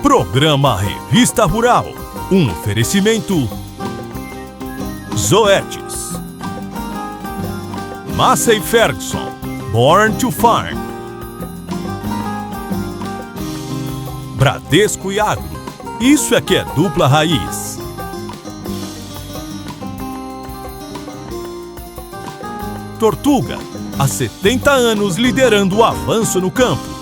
Programa Revista Rural. Um oferecimento Zoetis, Massey Ferguson, Born to Farm, Bradesco e Agro. Isso é que é dupla raiz. Tortuga, há 70 anos liderando o avanço no campo.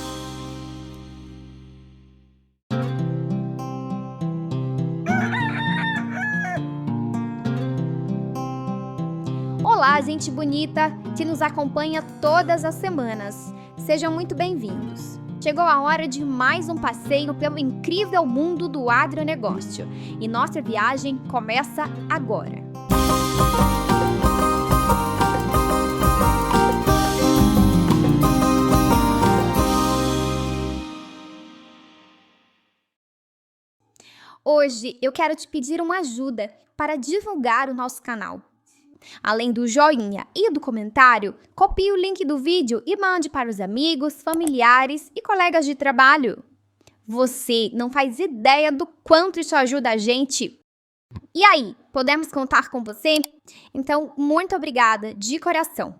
Olá, gente bonita que nos acompanha todas as semanas. Sejam muito bem-vindos. Chegou a hora de mais um passeio pelo incrível mundo do agronegócio. E nossa viagem começa agora. Hoje eu quero te pedir uma ajuda para divulgar o nosso canal. Além do joinha e do comentário, copie o link do vídeo e mande para os amigos, familiares e colegas de trabalho. Você não faz ideia do quanto isso ajuda a gente. E aí, podemos contar com você? Então, muito obrigada de coração.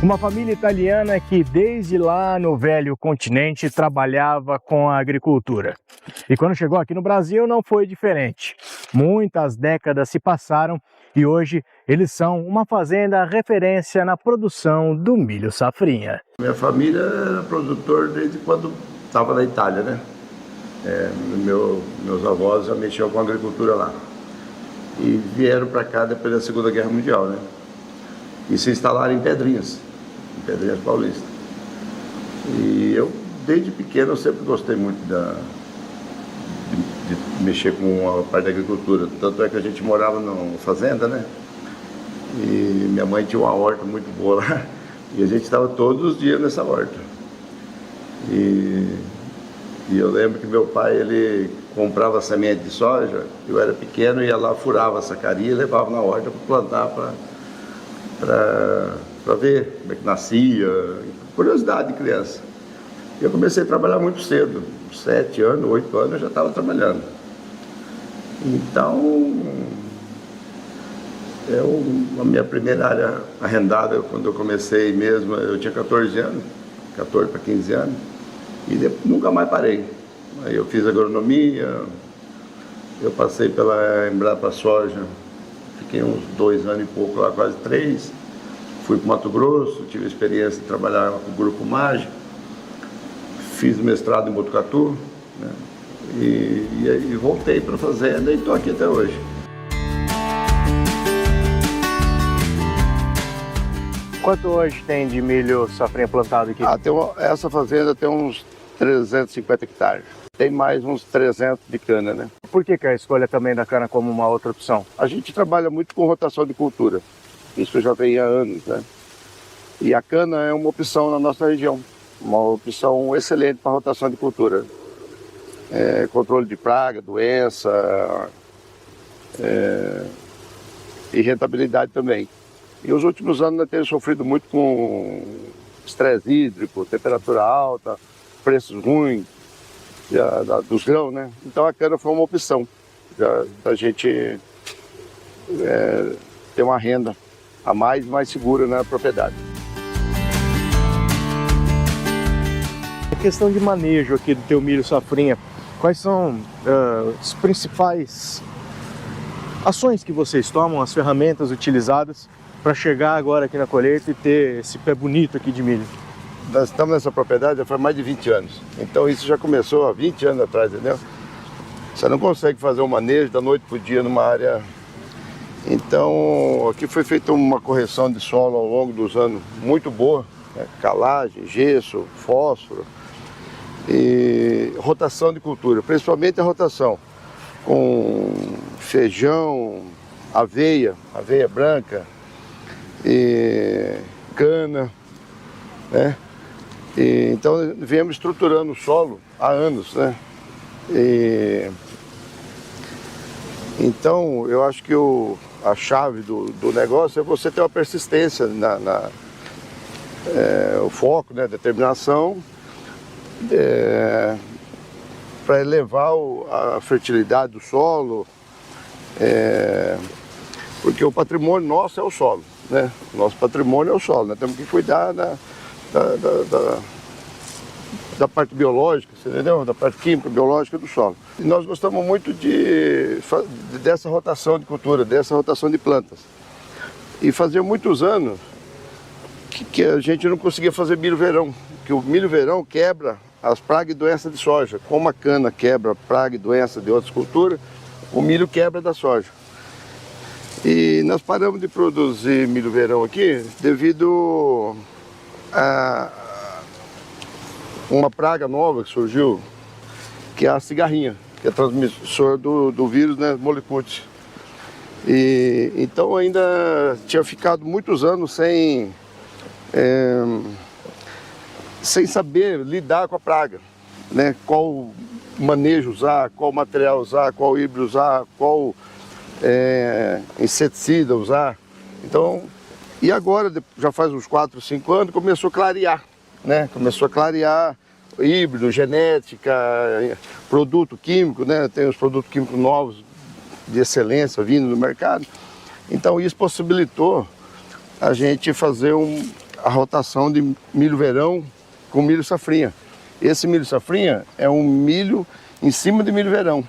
Uma família italiana que desde lá no velho continente trabalhava com a agricultura. E quando chegou aqui no Brasil não foi diferente. Muitas décadas se passaram e hoje eles são uma fazenda referência na produção do milho safrinha. Minha família era produtor desde quando estava na Itália, né? Meus avós já mexiam com agricultura lá. E vieram para cá depois da Segunda Guerra Mundial, né? E se instalaram em Pedrinhas Paulista. E eu, desde pequeno, eu sempre gostei muito de mexer com a parte da agricultura. Tanto é que a gente morava numa fazenda, né? E minha mãe tinha uma horta muito boa lá. E a gente estava todos os dias nessa horta. E eu lembro que meu pai, ele comprava semente de soja. Eu era pequeno, ia lá, furava a sacaria e levava na horta para plantar, para ver como é que nascia, curiosidade de criança. E eu comecei a trabalhar muito cedo, 7 anos, 8 anos eu já estava trabalhando. Então, a minha primeira área arrendada, quando eu comecei mesmo, eu tinha 14 anos, 14 para 15 anos, e nunca mais parei. Aí eu fiz agronomia, eu passei pela Embrapa Soja, fiquei uns 2 anos e pouco lá, quase 3. Fui para o Mato Grosso, tive a experiência de trabalhar com o Grupo Mágico, fiz mestrado em Botucatu, né? E voltei para a fazenda e estou aqui até hoje. Quanto hoje tem de milho safrinha plantado aqui? Essa fazenda tem uns 350 hectares. Tem mais uns 300 de cana, né? Por que a escolha também da cana como uma outra opção? A gente trabalha muito com rotação de cultura. Isso já vem há anos, né? E a cana é uma opção na nossa região. Uma opção excelente para rotação de cultura. Controle de praga, doença e rentabilidade também. E os últimos anos nós temos sofrido muito com estresse hídrico, temperatura alta, preços ruins dos grãos, né? Então a cana foi uma opção da gente ter uma renda a mais segura na propriedade. A questão de manejo aqui do teu milho safrinha, quais são as principais ações que vocês tomam, as ferramentas utilizadas para chegar agora aqui na colheita e ter esse pé bonito aqui de milho? Nós estamos nessa propriedade já faz mais de 20 anos, então isso já começou há 20 anos atrás, entendeu? Você não consegue fazer um manejo da noite para o dia numa área. Então, aqui foi feita uma correção de solo ao longo dos anos muito boa, né? Calagem, gesso, fósforo e rotação de cultura, principalmente a rotação com feijão, aveia branca e cana, né? Então, viemos estruturando o solo há anos, né? Então, eu acho que a chave do negócio é você ter uma persistência o foco, né, a determinação, para elevar a fertilidade do solo, porque o patrimônio nosso é o solo, né? O nosso patrimônio é o solo, nós temos que cuidar da parte biológica, você entendeu? Da parte química, biológica do solo. E nós gostamos muito dessa rotação de cultura, dessa rotação de plantas. E fazia muitos anos que a gente não conseguia fazer milho-verão, que o milho-verão quebra as pragas e doenças de soja. Como a cana quebra praga e doença de outras culturas, o milho quebra da soja. E nós paramos de produzir milho-verão aqui devido a uma praga nova que surgiu, que é a cigarrinha, que é transmissor do vírus, né, Molicute. E então ainda tinha ficado muitos anos sem saber lidar com a praga, né? Qual manejo usar, qual material usar, qual híbrido usar, qual inseticida usar. Então, e agora, já faz uns 4, 5 anos, começou a clarear, né? Começou a clarear híbrido, genética, produto químico, né? Tem os produtos químicos novos de excelência vindo no mercado. Então isso possibilitou a gente fazer a rotação de milho-verão com milho safrinha. Esse milho safrinha é um milho em cima de milho-verão.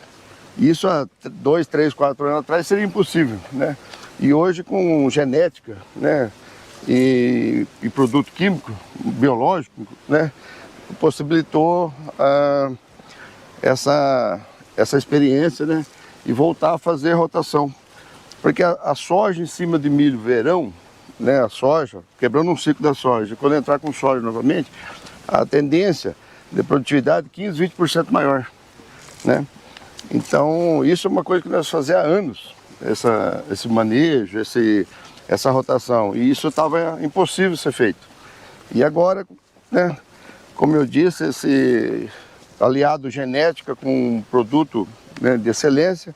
Isso há 2, 3, 4 anos atrás seria impossível, né? E hoje com genética, né, e produto químico, biológico, né, possibilitou essa experiência, né, e voltar a fazer rotação. Porque a soja em cima de milho-verão, né, a soja, quebrando um ciclo da soja, quando entrar com soja novamente, a tendência de produtividade é 15, 20% maior, né? Então, isso é uma coisa que nós fazemos há anos, esse manejo, essa rotação, e isso estava impossível ser feito. E agora, né, como eu disse, esse aliado genética com um produto, né, de excelência,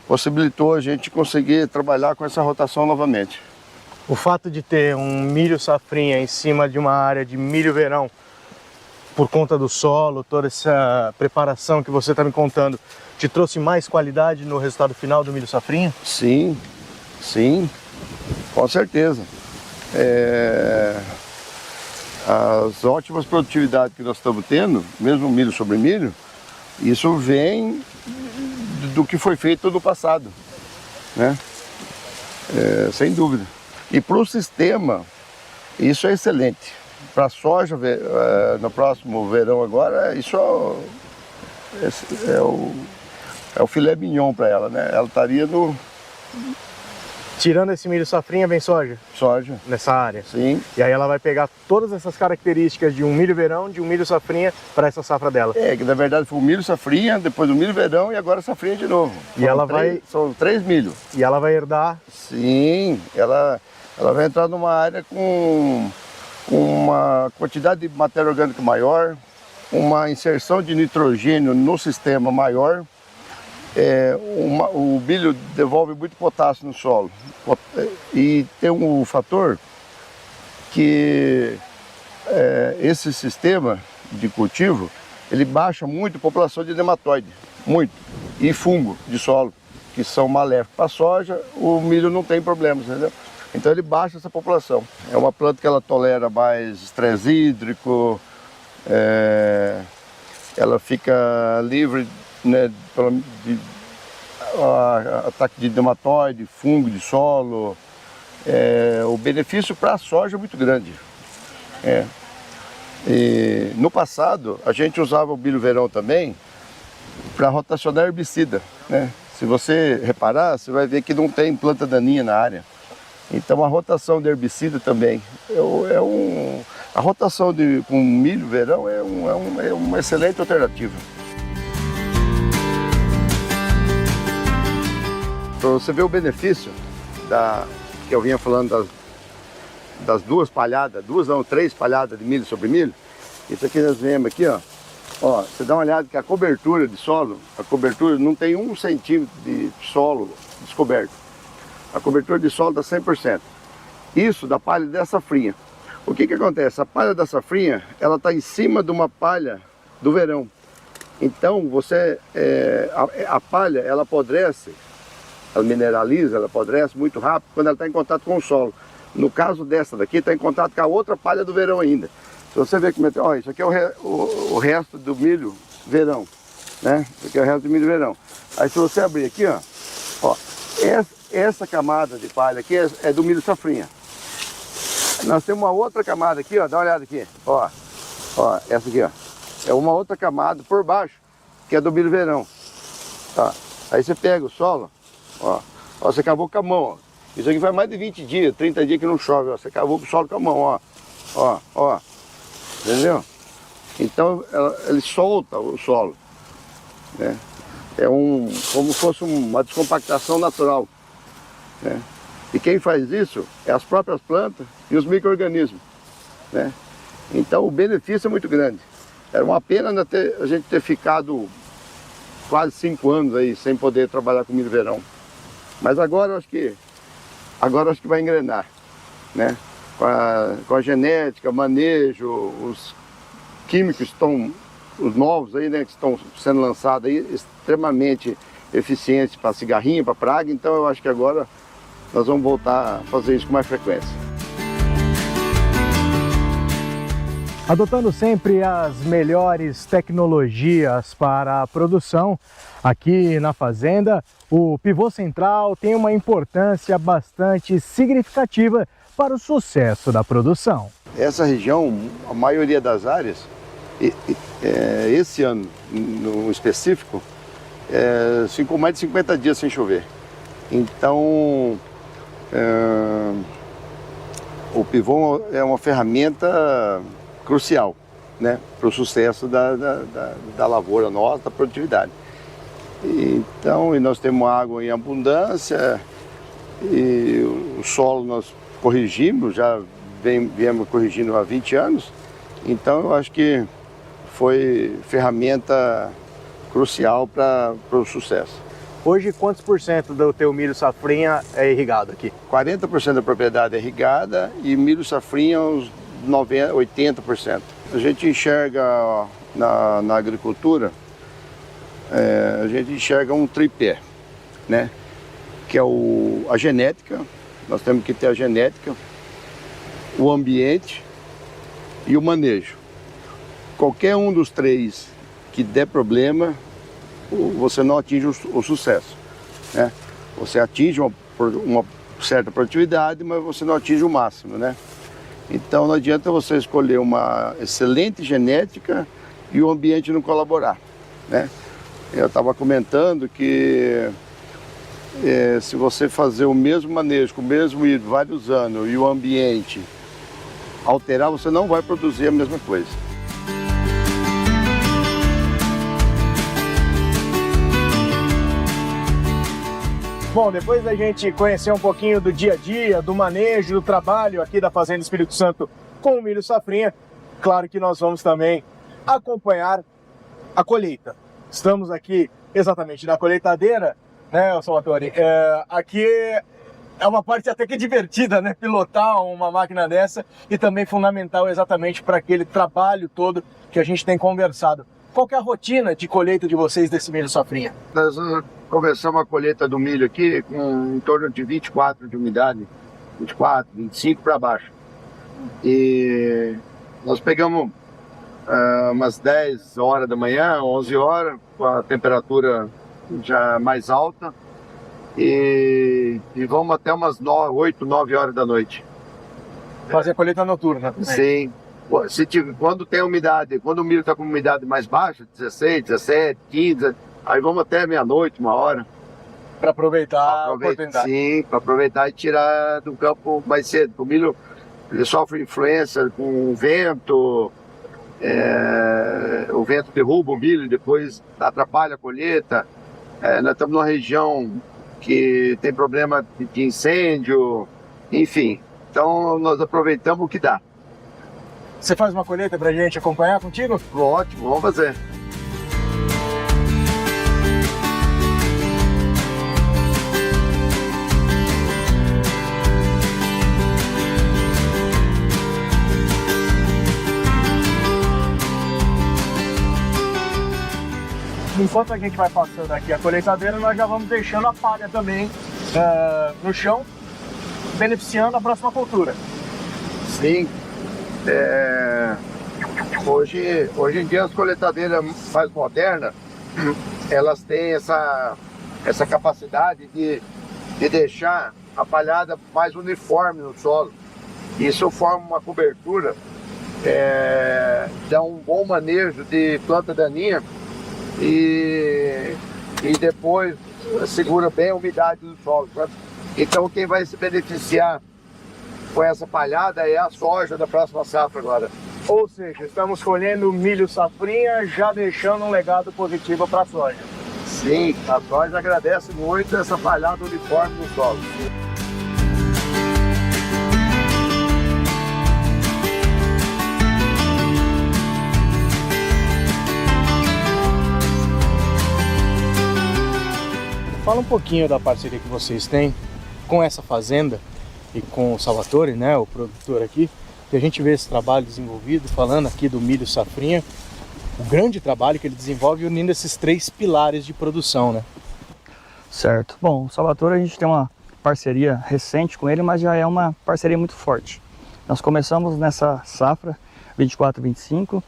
possibilitou a gente conseguir trabalhar com essa rotação novamente. O fato de ter um milho safrinha em cima de uma área de milho-verão, por conta do solo, toda essa preparação que você está me contando, te trouxe mais qualidade no resultado final do milho safrinha? Sim, sim, com certeza. As ótimas produtividades que nós estamos tendo, mesmo milho sobre milho, isso vem do que foi feito no passado, né? Sem dúvida. E para o sistema, isso é excelente. Para a soja, no próximo verão agora, isso é o filé mignon para ela, né? Ela estaria no... Tirando esse milho safrinha, vem soja? Soja. Nessa área? Sim. E aí ela vai pegar todas essas características de um milho-verão, de um milho safrinha, para essa safra dela? Que na verdade foi o milho safrinha, depois o milho-verão e agora a safrinha de novo. E ela vai... São 3 milhos. E ela vai herdar? Sim, ela vai entrar numa área com uma quantidade de matéria orgânica maior, uma inserção de nitrogênio no sistema maior. O milho devolve muito potássio no solo. E tem um fator que esse sistema de cultivo, ele baixa muito a população de nematóide, muito, e fungo de solo, que são maléficos. Para a soja, o milho não tem problemas, entendeu? Então ele baixa essa população. É uma planta que ela tolera mais estresse hídrico, ela fica livre, né, de ataque de nematóide, fungo de solo. O benefício para a soja é muito grande. E no passado, a gente usava o milho-verão também para rotacionar herbicida, né? Se você reparar, você vai ver que não tem planta daninha na área. Então a rotação de herbicida também. A rotação com milho-verão é uma excelente alternativa. Para você ver o benefício que eu vinha falando das 3 palhadas de milho sobre milho. Isso aqui nós vemos aqui, ó. Você dá uma olhada que a cobertura de solo, não tem 1 centímetro de solo descoberto. A cobertura de solo dá 100%. isso da palha da safrinha. O que acontece? A palha da safrinha, ela está em cima de uma palha do verão. Então, a palha, ela apodrece, ela mineraliza, ela apodrece muito rápido quando ela está em contato com o solo. No caso dessa daqui, está em contato com a outra palha do verão ainda. Se você ver como é que... Ó, isso aqui é o resto do milho verão, né? Isso aqui é o resto do milho verão. Aí se você abrir aqui, ó, essa camada de palha aqui é do milho safrinha. Nós temos uma outra camada aqui, ó, dá uma olhada aqui, ó, essa aqui, ó. É uma outra camada por baixo, que é do milho verão. Tá? Aí você pega o solo, ó, você cavou com a mão, ó. Isso aqui faz mais de 20 dias, 30 dias que não chove, ó. Você cavou com o solo com a mão, ó. Entendeu? Então ele solta o solo, né? É como se fosse uma descompactação natural, né? E quem faz isso é as próprias plantas e os micro-organismos, né? Então o benefício é muito grande. Era uma pena a gente ter ficado quase 5 anos aí sem poder trabalhar com milho verão. Mas agora eu acho que vai engrenar, né? Com a genética, manejo, os químicos os novos aí, né, que estão sendo lançados aí, extremamente eficientes para cigarrinho, para praga. Então eu acho que agora nós vamos voltar a fazer isso com mais frequência. Adotando sempre as melhores tecnologias para a produção, aqui na fazenda, o pivô central tem uma importância bastante significativa para o sucesso da produção. Essa região, a maioria das áreas, esse ano no específico, ficou mais de 50 dias sem chover. Então, o pivô é uma ferramenta crucial, né, para o sucesso da lavoura nossa, da produtividade. Então, nós temos água em abundância e o solo nós corrigimos, já viemos corrigindo há 20 anos. Então, eu acho que foi ferramenta crucial para o sucesso. Hoje, quantos por cento do teu milho safrinha é irrigado aqui? 40% da propriedade é irrigada e milho safrinha uns 80%. A gente enxerga na agricultura, a gente enxerga um tripé, né? Que é a genética, nós temos que ter a genética, o ambiente e o manejo. Qualquer um dos três que der problema, você não atinge o sucesso, né? Você atinge uma certa produtividade, mas você não atinge o máximo, né? Então não adianta você escolher uma excelente genética e o ambiente não colaborar, né? Eu estava comentando que se você fazer o mesmo manejo, com o mesmo milho vários anos e o ambiente alterar, você não vai produzir a mesma coisa. Bom, depois da gente conhecer um pouquinho do dia a dia, do manejo, do trabalho aqui da Fazenda Espírito Santo com o milho safrinha, claro que nós vamos também acompanhar a colheita. Estamos aqui exatamente na colheitadeira, né, Salvatore? Aqui é uma parte até que divertida, né? Pilotar uma máquina dessa e também fundamental exatamente para aquele trabalho todo que a gente tem conversado. Qual que é a rotina de colheita de vocês desse milho safrinha? Nós começamos a colheita do milho aqui com em torno de 24 de umidade, 24, 25 para baixo. E nós pegamos umas 10 horas da manhã, 11 horas, com a temperatura já mais alta. E vamos até umas 8, 9 horas da noite. Fazer a colheita noturna. Sim. Quando tem umidade, quando o milho está com umidade mais baixa, 16, 17, 15, aí vamos até meia-noite, 1 hora. Para aproveitar a oportunidade. Sim, para aproveitar e tirar do campo mais cedo. O milho ele sofre influência com o vento, o vento derruba o milho e depois atrapalha a colheita. Nós estamos numa região que tem problema de incêndio, enfim. Então nós aproveitamos o que dá. Você faz uma colheita pra gente acompanhar contigo? Ótimo, vamos fazer. enquanto a gente vai passando aqui a colheitadeira, nós já vamos deixando a palha também no chão, beneficiando a próxima cultura. Sim. Hoje em dia as colheitadeiras mais modernas, elas têm essa capacidade de deixar a palhada mais uniforme no solo. Isso forma uma cobertura, dá um bom manejo de planta daninha e depois segura bem a umidade do solo, sabe? Então quem vai se beneficiar com essa palhada é a soja da próxima safra agora. Ou seja, estamos colhendo milho safrinha, já deixando um legado positivo para a soja. Sim, a soja agradece muito essa palhada uniforme no solo. Fala um pouquinho da parceria que vocês têm com essa fazenda e com o Salvatore, né, o produtor aqui, que a gente vê esse trabalho desenvolvido, falando aqui do milho safrinha, o grande trabalho que ele desenvolve unindo esses 3 pilares de produção, né? Certo. Bom, o Salvatore a gente tem uma parceria recente com ele, mas já é uma parceria muito forte. Nós começamos nessa safra 24-25,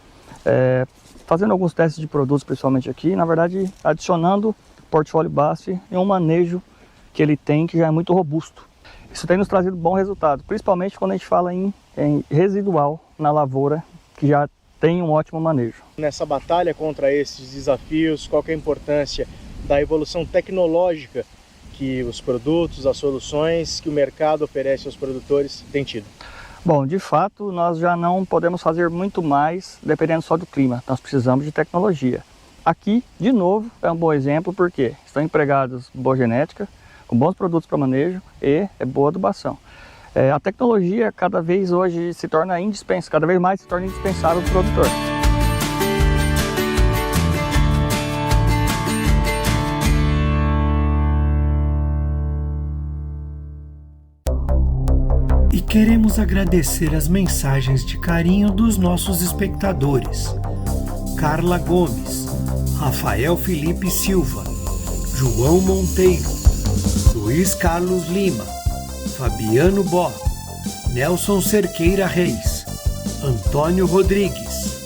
fazendo alguns testes de produtos, principalmente aqui, na verdade adicionando portfólio BASF e um manejo que ele tem que já é muito robusto. Isso tem nos trazido bom resultado, principalmente quando a gente fala em residual na lavoura, que já tem um ótimo manejo. Nessa batalha contra esses desafios, qual que é a importância da evolução tecnológica que os produtos, as soluções que o mercado oferece aos produtores têm tido? Bom, de fato, nós já não podemos fazer muito mais dependendo só do clima. Nós precisamos de tecnologia. Aqui, de novo, é um bom exemplo porque estão empregados boa genética, com bons produtos para manejo e boa adubação. A tecnologia cada vez hoje se torna indispensável, cada vez mais se torna indispensável para o produtor. E queremos agradecer as mensagens de carinho dos nossos espectadores. Carla Gomes, Rafael Felipe Silva, João Monteiro, Luiz Carlos Lima, Fabiano Bó, Nelson Cerqueira Reis, Antônio Rodrigues,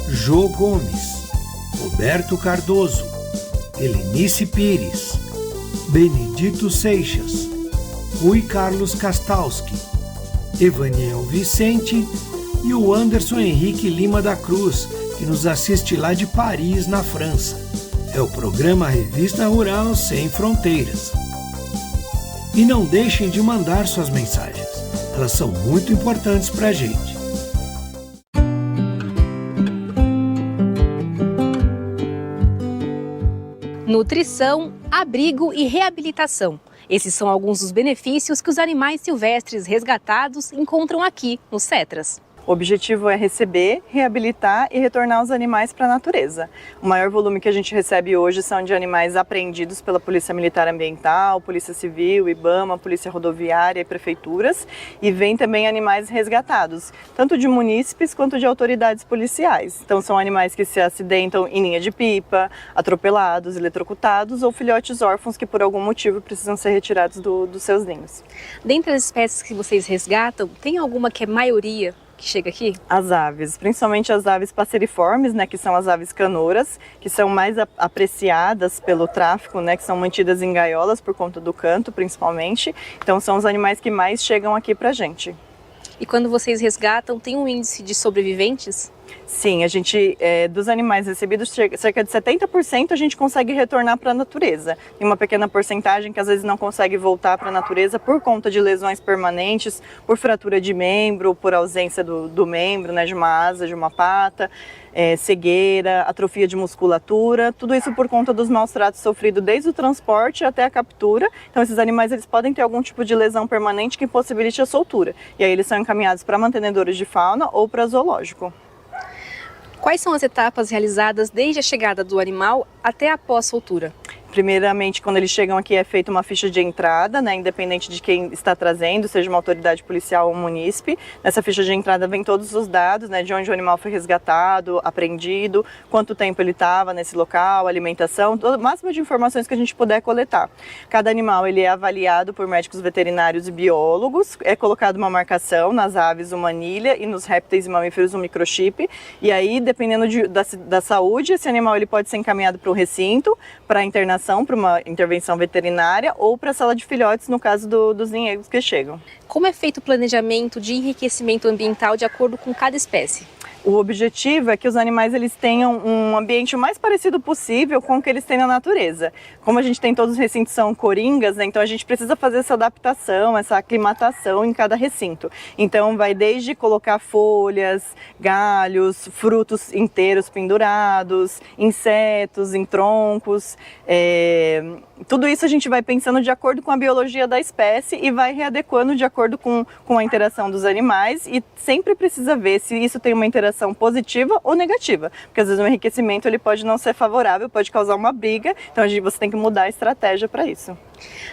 Jô Gomes, Roberto Cardoso, Helenice Pires, Benedito Seixas, Rui Carlos Kastalski, Evaniel Vicente e o Anderson Henrique Lima da Cruz, que nos assiste lá de Paris, na França. É o programa Revista Rural Sem Fronteiras. E não deixem de mandar suas mensagens, elas são muito importantes para a gente. Nutrição, abrigo e reabilitação. Esses são alguns dos benefícios que os animais silvestres resgatados encontram aqui, nos Cetras. O objetivo é receber, reabilitar e retornar os animais para a natureza. O maior volume que a gente recebe hoje são de animais apreendidos pela Polícia Militar Ambiental, Polícia Civil, IBAMA, Polícia Rodoviária e prefeituras. E vem também animais resgatados, tanto de munícipes quanto de autoridades policiais. Então são animais que se acidentam em linha de pipa, atropelados, eletrocutados ou filhotes órfãos que por algum motivo precisam ser retirados dos seus ninhos. Dentre as espécies que vocês resgatam, tem alguma que é maioria que chega aqui? As aves, principalmente as aves passeriformes, né, que são as aves canoras, que são mais apreciadas pelo tráfico, né, que são mantidas em gaiolas por conta do canto, principalmente. Então são os animais que mais chegam aqui pra gente. E quando vocês resgatam, tem um índice de sobreviventes? Sim, a gente, dos animais recebidos, cerca de 70% a gente consegue retornar para a natureza. Tem uma pequena porcentagem que às vezes não consegue voltar para a natureza por conta de lesões permanentes, por fratura de membro, por ausência do membro, né, de uma asa, de uma pata, cegueira, atrofia de musculatura, tudo isso por conta dos maus tratos sofridos desde o transporte até a captura. Então esses animais eles podem ter algum tipo de lesão permanente que impossibilite a soltura. E aí eles são encaminhados para mantenedores de fauna ou para zoológico. Quais são as etapas realizadas desde a chegada do animal até após a soltura? Primeiramente, quando eles chegam aqui é feita uma ficha de entrada, né, independente de quem está trazendo, seja uma autoridade policial ou um munícipe. Nessa ficha de entrada vem todos os dados, né, de onde o animal foi resgatado, apreendido, quanto tempo ele estava nesse local, alimentação, o máximo de informações que a gente puder coletar. Cada animal ele é avaliado por médicos veterinários e biólogos, é colocado uma marcação nas aves, uma anilha, e nos répteis e mamíferos um microchip, e aí, dependendo da saúde, esse animal ele pode ser encaminhado para o recinto, para internação, para uma intervenção veterinária ou para a sala de filhotes, no caso dos ninhegos que chegam. Como é feito o planejamento de enriquecimento ambiental de acordo com cada espécie? O objetivo é que os animais eles tenham um ambiente o mais parecido possível com o que eles têm na natureza. Como a gente tem todos os recintos são coringas, né, então a gente precisa fazer essa adaptação, essa aclimatação em cada recinto. Então vai desde colocar folhas, galhos, frutos inteiros pendurados, insetos em troncos, tudo isso a gente vai pensando de acordo com a biologia da espécie e vai readequando de acordo com a interação dos animais, e sempre precisa ver se isso tem uma interação positiva ou negativa, porque às vezes o enriquecimento ele pode não ser favorável, pode causar uma briga, então você tem que mudar a estratégia para isso.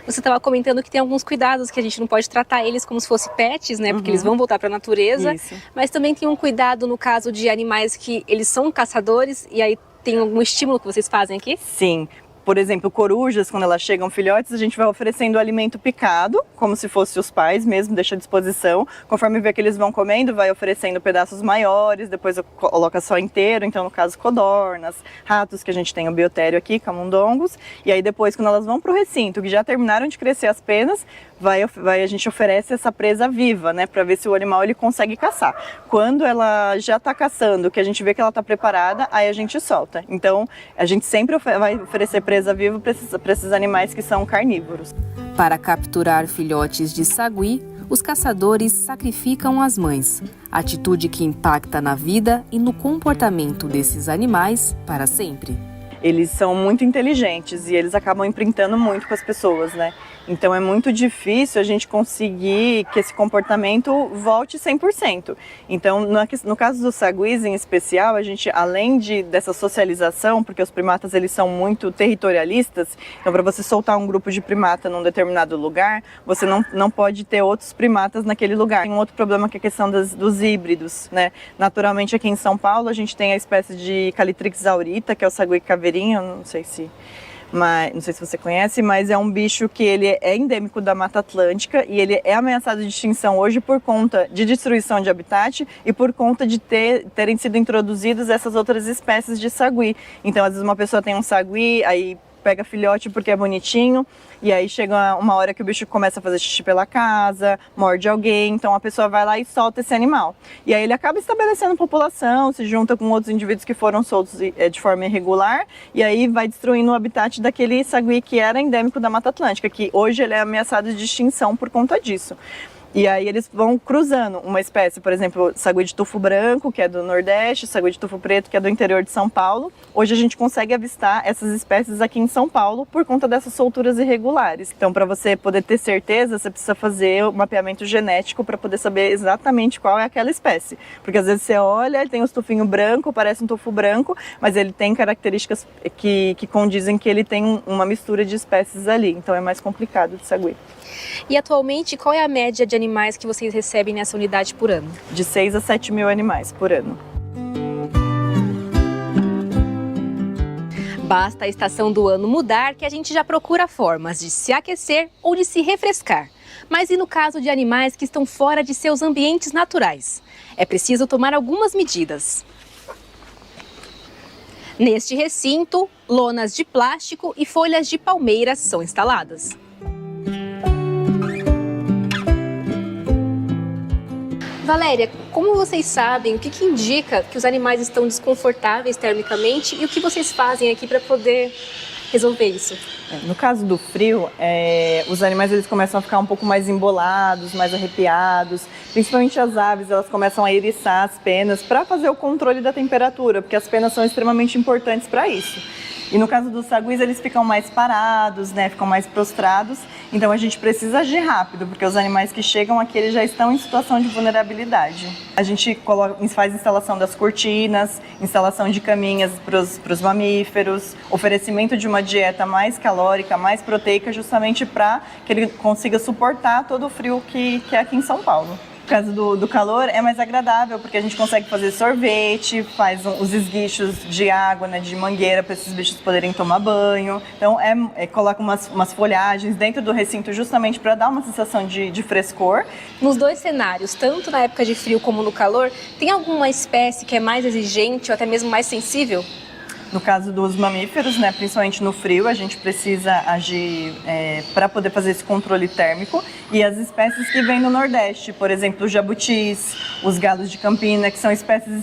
Você estava comentando que tem alguns cuidados, que a gente não pode tratar eles como se fossem pets, né, porque eles vão voltar para a natureza, Isso. Mas também tem um cuidado no caso de animais que eles são caçadores, e aí tem algum estímulo que vocês fazem aqui? Sim. Por exemplo, corujas, quando elas chegam filhotes, a gente vai oferecendo alimento picado, como se fosse os pais mesmo, deixa à disposição. Conforme vê que eles vão comendo, vai oferecendo pedaços maiores, depois coloca só inteiro, então no caso codornas, ratos, que a gente tem o biotério aqui, camundongos. E aí depois, quando elas vão para o recinto, que já terminaram de crescer as penas, a gente oferece essa presa viva, né, para ver se o animal ele consegue caçar. Quando ela já está caçando, que a gente vê que ela está preparada, aí a gente solta. Então, a gente sempre vai oferecer presa viva para esses animais que são carnívoros. Para capturar filhotes de sagui, os caçadores sacrificam as mães, atitude que impacta na vida e no comportamento desses animais para sempre. Eles são muito inteligentes e eles acabam imprintando muito com as pessoas, né? Então é muito difícil a gente conseguir que esse comportamento volte 100%. Então, no caso dos saguis em especial, a gente, além dessa socialização, porque os primatas eles são muito territorialistas, então para você soltar um grupo de primata num determinado lugar, você não pode ter outros primatas naquele lugar. Tem um outro problema que é a questão dos híbridos, né? Naturalmente aqui em São Paulo a gente tem a espécie de Calitrix aurita, que é o sagui caveirinho, não sei se você conhece, mas é um bicho que ele é endêmico da Mata Atlântica e ele é ameaçado de extinção hoje por conta de destruição de habitat e por conta de terem sido introduzidas essas outras espécies de sagui. Então, às vezes uma pessoa tem um sagui, aí pega filhote porque é bonitinho, e aí chega uma hora que o bicho começa a fazer xixi pela casa, morde alguém, então a pessoa vai lá e solta esse animal. E aí ele acaba estabelecendo população, se junta com outros indivíduos que foram soltos de forma irregular, e aí vai destruindo o habitat daquele sagui que era endêmico da Mata Atlântica, que hoje ele é ameaçado de extinção por conta disso. E aí eles vão cruzando uma espécie, por exemplo, sagui de tufo branco, que é do Nordeste, sagui de tufo preto, que é do interior de São Paulo. Hoje a gente consegue avistar essas espécies aqui em São Paulo por conta dessas solturas irregulares. Então, para você poder ter certeza, você precisa fazer o mapeamento genético para poder saber exatamente qual é aquela espécie. Porque às vezes você olha, ele tem os tufinhos branco, parece um tufo branco, mas ele tem características que condizem que ele tem uma mistura de espécies ali. Então é mais complicado de sagui. E atualmente, qual é a média de animais que vocês recebem nessa unidade por ano? De 6 a 7 mil animais por ano. Basta a estação do ano mudar que a gente já procura formas de se aquecer ou de se refrescar. Mas e no caso de animais que estão fora de seus ambientes naturais? É preciso tomar algumas medidas. Neste recinto, lonas de plástico e folhas de palmeiras são instaladas. Valéria, como vocês sabem, o que indica que os animais estão desconfortáveis termicamente e o que vocês fazem aqui para poder resolver isso? No caso do frio, os animais eles começam a ficar um pouco mais embolados, mais arrepiados, principalmente as aves, elas começam a eriçar as penas para fazer o controle da temperatura, porque as penas são extremamente importantes para isso. E no caso dos saguis, eles ficam mais parados, né, ficam mais prostrados, então a gente precisa agir rápido, porque os animais que chegam aqui, eles já estão em situação de vulnerabilidade. A gente faz instalação das cortinas, instalação de caminhas para os mamíferos, oferecimento de uma dieta mais calórica, mais proteica, justamente para que ele consiga suportar todo o frio que é aqui em São Paulo. No caso do calor é mais agradável, porque a gente consegue fazer sorvete, faz os esguichos de água, né, de mangueira, para esses bichos poderem tomar banho. Então coloca umas folhagens dentro do recinto justamente para dar uma sensação de frescor. Nos dois cenários, tanto na época de frio como no calor, tem alguma espécie que é mais exigente ou até mesmo mais sensível? No caso dos mamíferos, né, principalmente no frio, a gente precisa agir para poder fazer esse controle térmico. E as espécies que vêm no Nordeste, por exemplo, os jabutis, os galos de Campina, que são espécies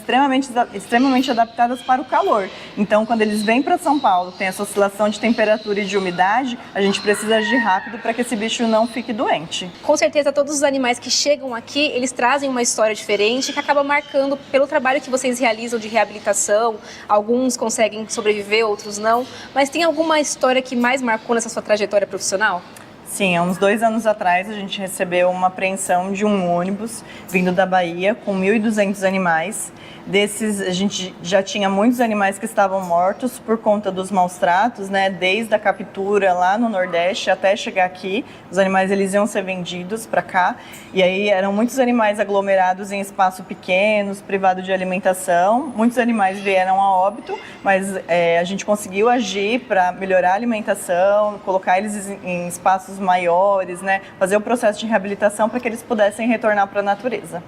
extremamente adaptadas para o calor. Então, quando eles vêm para São Paulo, tem essa oscilação de temperatura e de umidade, a gente precisa agir rápido para que esse bicho não fique doente. Com certeza, todos os animais que chegam aqui, eles trazem uma história diferente que acaba marcando pelo trabalho que vocês realizam de reabilitação. Alguns conseguem sobreviver, outros não. Mas tem alguma história que mais marcou nessa sua trajetória profissional? Sim, há uns 2 anos atrás a gente recebeu uma apreensão de um ônibus vindo da Bahia com 1.200 animais. Desses, a gente já tinha muitos animais que estavam mortos por conta dos maus tratos, né? Desde a captura lá no Nordeste até chegar aqui. Os animais eles iam ser vendidos para cá. E aí eram muitos animais aglomerados em espaços pequenos, privados de alimentação. Muitos animais vieram a óbito, mas a gente conseguiu agir para melhorar a alimentação, colocar eles em espaços maiores, né? Fazer o processo de reabilitação para que eles pudessem retornar para a natureza.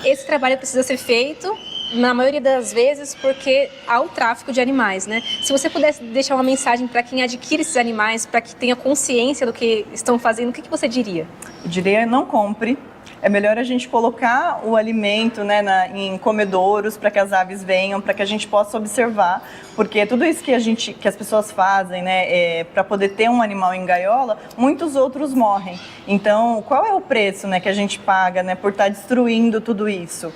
Esse trabalho precisa ser feito, na maioria das vezes, porque há o tráfico de animais, né? Se você pudesse deixar uma mensagem para quem adquire esses animais, para que tenha consciência do que estão fazendo, o que você diria? Eu diria, não compre. É melhor a gente colocar o alimento, né, em comedouros para que as aves venham, para que a gente possa observar, porque tudo isso que as pessoas fazem, né, para poder ter um animal em gaiola, muitos outros morrem. Então, qual é o preço, né, que a gente paga, né, por estar destruindo tudo isso?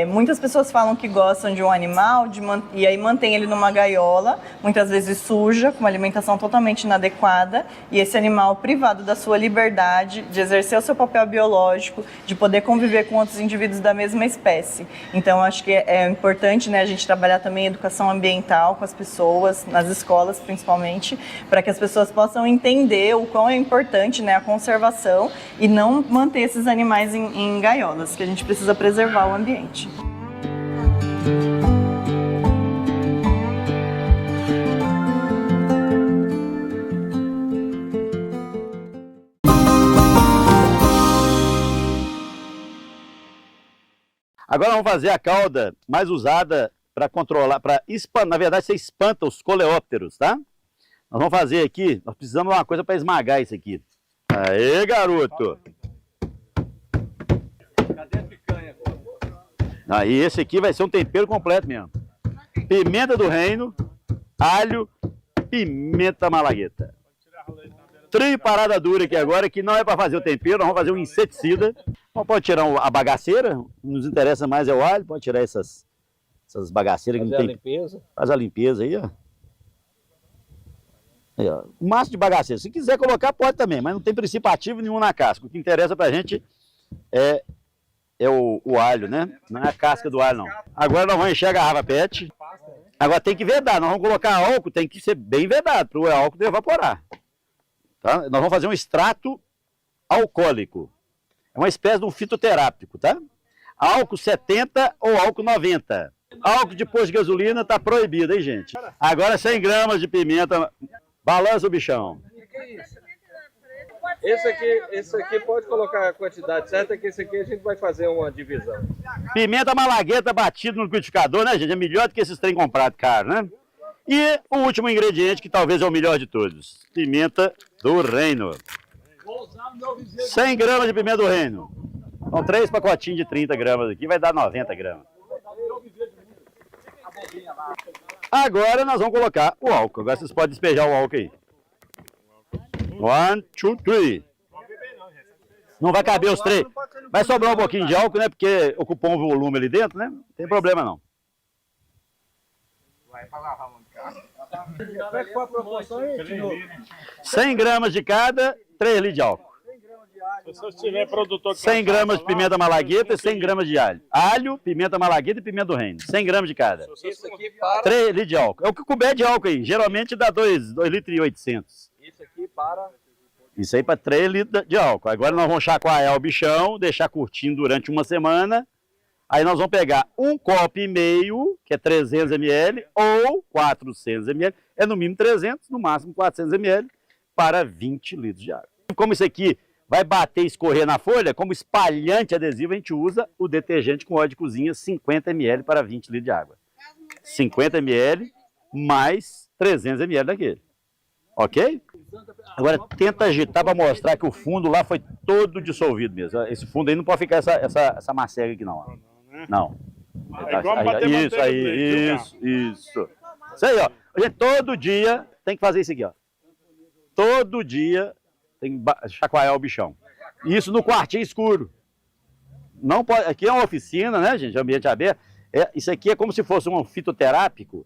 Muitas pessoas falam que gostam de um animal e aí mantém ele numa gaiola, muitas vezes suja, com uma alimentação totalmente inadequada, e esse animal privado da sua liberdade de exercer o seu papel biológico, de poder conviver com outros indivíduos da mesma espécie. Então, acho que é importante, né, a gente trabalhar também educação ambiental com as pessoas, nas escolas principalmente, para que as pessoas possam entender o quão é importante, né, a conservação e não manter esses animais em gaiolas, que a gente precisa preservar o ambiente. Agora vamos fazer a cauda mais usada para controlar, na verdade você espanta os coleópteros, tá? Nós vamos fazer aqui, nós precisamos de uma coisa para esmagar isso aqui. Aê, garoto! Cadê a picanha agora? Aí esse aqui vai ser um tempero completo mesmo. Pimenta do reino, alho, pimenta malagueta. Trio parada dura aqui agora, que não é para fazer o tempero, nós vamos fazer um inseticida. Pode tirar a bagaceira, nos interessa mais é o alho, pode tirar essas bagaceiras que não tem. Fazer a limpeza. Faz a limpeza aí, ó. Aí, ó. O máximo de bagaceira. Se quiser colocar, pode também, mas não tem princípio ativo nenhum na casca. O que interessa pra gente é o alho, né? Não é a casca do alho, não. Agora nós vamos encher a garrafa PET. Agora tem que vedar, nós vamos colocar álcool, tem que ser bem vedado, para o álcool evaporar. Tá? Nós vamos fazer um extrato alcoólico. É uma espécie de um fitoterápico, tá? Álcool 70 ou álcool 90. Álcool de posto de gasolina está proibido, hein, gente? Agora 100 gramas de pimenta. Balança o bichão. O que é isso? Esse aqui pode colocar a quantidade certa, que esse aqui a gente vai fazer uma divisão. Pimenta malagueta batida no liquidificador, né, gente? É melhor do que esses trem comprados caro, né? E o último ingrediente, que talvez é o melhor de todos. Pimenta do reino. 100 gramas de pimenta do reino. São 3 pacotinhos de 30 gramas aqui, vai dar 90 gramas. Agora nós vamos colocar o álcool. Agora vocês podem despejar o álcool aí. 1, 2, 3. Não vai caber os 3. Vai sobrar um pouquinho de álcool, né? Porque ocupou um volume ali dentro, né? Não tem problema não. Como é que foi a proporção aí, Tino? 100 gramas de cada, 3 litros de álcool. Se você tiver produtor... 100 gramas de pimenta malagueta e 100 gramas de alho. Alho, pimenta malagueta e pimenta do reino. 100 gramas de cada. 3 litros de álcool. É o que couber de álcool aí. Geralmente dá 2,8 litros. Isso aqui para... Isso aí para 3 litros de álcool. Agora nós vamos chacoalhar o bichão, deixar curtindo durante uma semana. Aí nós vamos pegar 1,5 copo, que é 300 ml, ou 400 ml. É no mínimo 300, no máximo 400 ml, para 20 litros de água. Como isso aqui vai bater e escorrer na folha, como espalhante adesivo, a gente usa o detergente com óleo de cozinha 50 ml para 20 litros de água. 50 ml mais 300 ml daquele. Ok? Agora tenta agitar para mostrar que o fundo lá foi todo dissolvido mesmo. Esse fundo aí não pode ficar essa macega aqui não. Ó. Não. Isso aí, isso. Isso aí, ó. Gente, todo dia tem que fazer isso aqui, ó. Todo dia tem que chacoalhar o bichão. Isso no quartinho escuro. Não pode, aqui é uma oficina, né, gente? Ambiente aberto. Isso aqui é como se fosse um fitoterápico.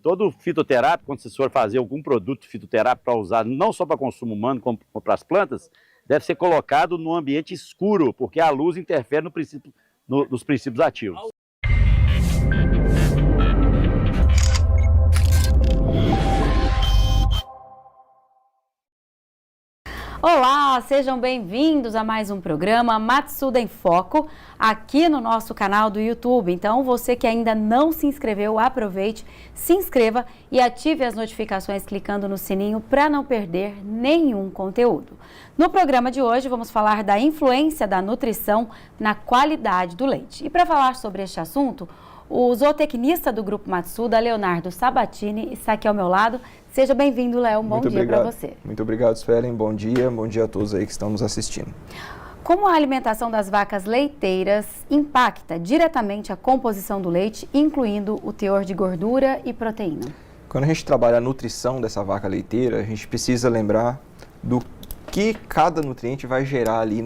Todo fitoterápico, quando você for fazer algum produto fitoterápico para usar, não só para consumo humano, como para as plantas, deve ser colocado no ambiente escuro, porque a luz interfere nos princípios ativos. Olá, sejam bem-vindos a mais um programa Matsuda em Foco, aqui no nosso canal do YouTube. Então, você que ainda não se inscreveu, aproveite, se inscreva e ative as notificações clicando no sininho para não perder nenhum conteúdo. No programa de hoje, vamos falar da influência da nutrição na qualidade do leite. E para falar sobre este assunto, o zootecnista do Grupo Matsuda, Leonardo Sabatini, está aqui ao meu lado. Seja bem-vindo, Léo. Bom dia para você. Muito obrigado, Suelen. Bom dia a todos aí que estão nos assistindo. Como a alimentação das vacas leiteiras impacta diretamente a composição do leite, incluindo o teor de gordura e proteína? Quando a gente trabalha a nutrição dessa vaca leiteira, a gente precisa lembrar do que cada nutriente vai gerar ali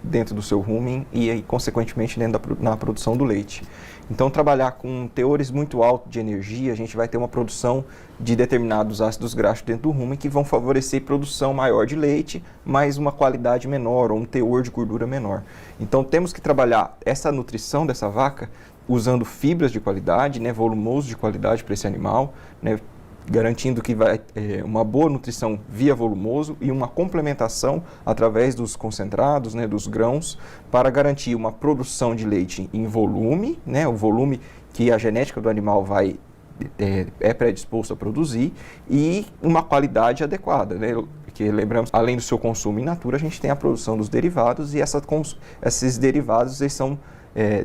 dentro do seu rumen e aí, consequentemente, na produção do leite. Então, trabalhar com teores muito altos de energia, a gente vai ter uma produção de determinados ácidos graxos dentro do rumen que vão favorecer produção maior de leite, mas uma qualidade menor ou um teor de gordura menor. Então, temos que trabalhar essa nutrição dessa vaca usando fibras de qualidade, volumoso de qualidade para esse animal, garantindo que vai uma boa nutrição via volumoso e uma complementação através dos concentrados, dos grãos, para garantir uma produção de leite em volume, o volume que a genética do animal é predisposto a produzir, e uma qualidade adequada, Porque lembramos, além do seu consumo in natura, a gente tem a produção dos derivados, e esses derivados eles são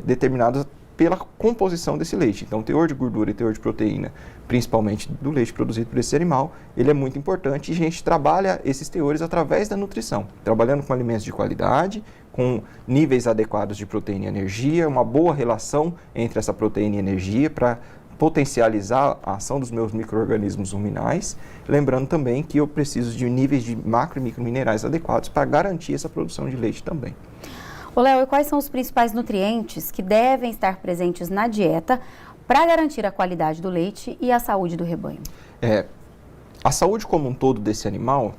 determinados pela composição desse leite. Então, o teor de gordura e teor de proteína, principalmente do leite produzido por esse animal, ele é muito importante, e a gente trabalha esses teores através da nutrição, trabalhando com alimentos de qualidade, com níveis adequados de proteína e energia, uma boa relação entre essa proteína e energia para potencializar a ação dos meus micro-organismos ruminais, lembrando também que eu preciso de níveis de macro e microminerais adequados para garantir essa produção de leite também. Ô Léo, e quais são os principais nutrientes que devem estar presentes na dieta para garantir a qualidade do leite e a saúde do rebanho? A saúde como um todo desse animal,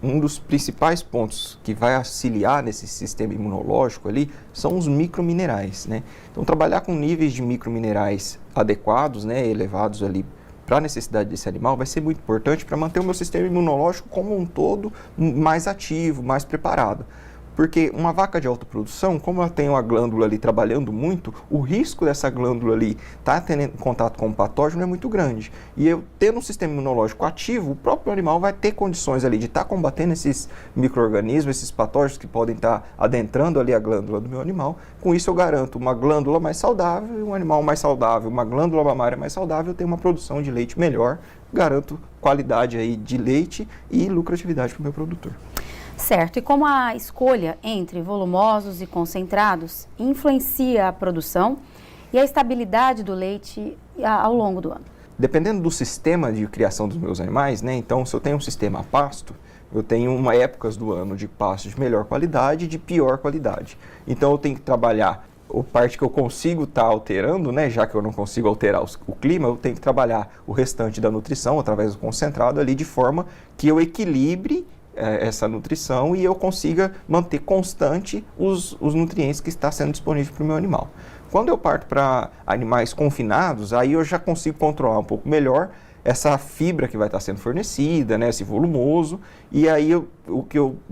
um dos principais pontos que vai auxiliar nesse sistema imunológico ali são os microminerais, Então, trabalhar com níveis de microminerais adequados, elevados ali para a necessidade desse animal vai ser muito importante para manter o meu sistema imunológico como um todo mais ativo, mais preparado. Porque uma vaca de alta produção, como ela tem uma glândula ali trabalhando muito, o risco dessa glândula ali estar tendo contato com o patógeno é muito grande. E eu tendo um sistema imunológico ativo, o próprio animal vai ter condições ali de estar combatendo esses micro-organismos, esses patógenos que podem estar adentrando ali a glândula do meu animal. Com isso eu garanto uma glândula mais saudável, um animal mais saudável, uma glândula mamária mais saudável, eu tenho uma produção de leite melhor, garanto qualidade aí de leite e lucratividade para o meu produtor. Certo, e como a escolha entre volumosos e concentrados influencia a produção e a estabilidade do leite ao longo do ano? Dependendo do sistema de criação dos meus animais, então se eu tenho um sistema a pasto, eu tenho épocas do ano de pasto de melhor qualidade e de pior qualidade. Então eu tenho que trabalhar a parte que eu consigo estar alterando, né, já que eu não consigo alterar o clima, eu tenho que trabalhar o restante da nutrição através do concentrado ali de forma que eu equilibre essa nutrição e eu consiga manter constante os nutrientes que está sendo disponível para o meu animal. Quando eu parto para animais confinados, aí eu já consigo controlar um pouco melhor essa fibra que vai estar sendo fornecida, né, esse volumoso, e aí o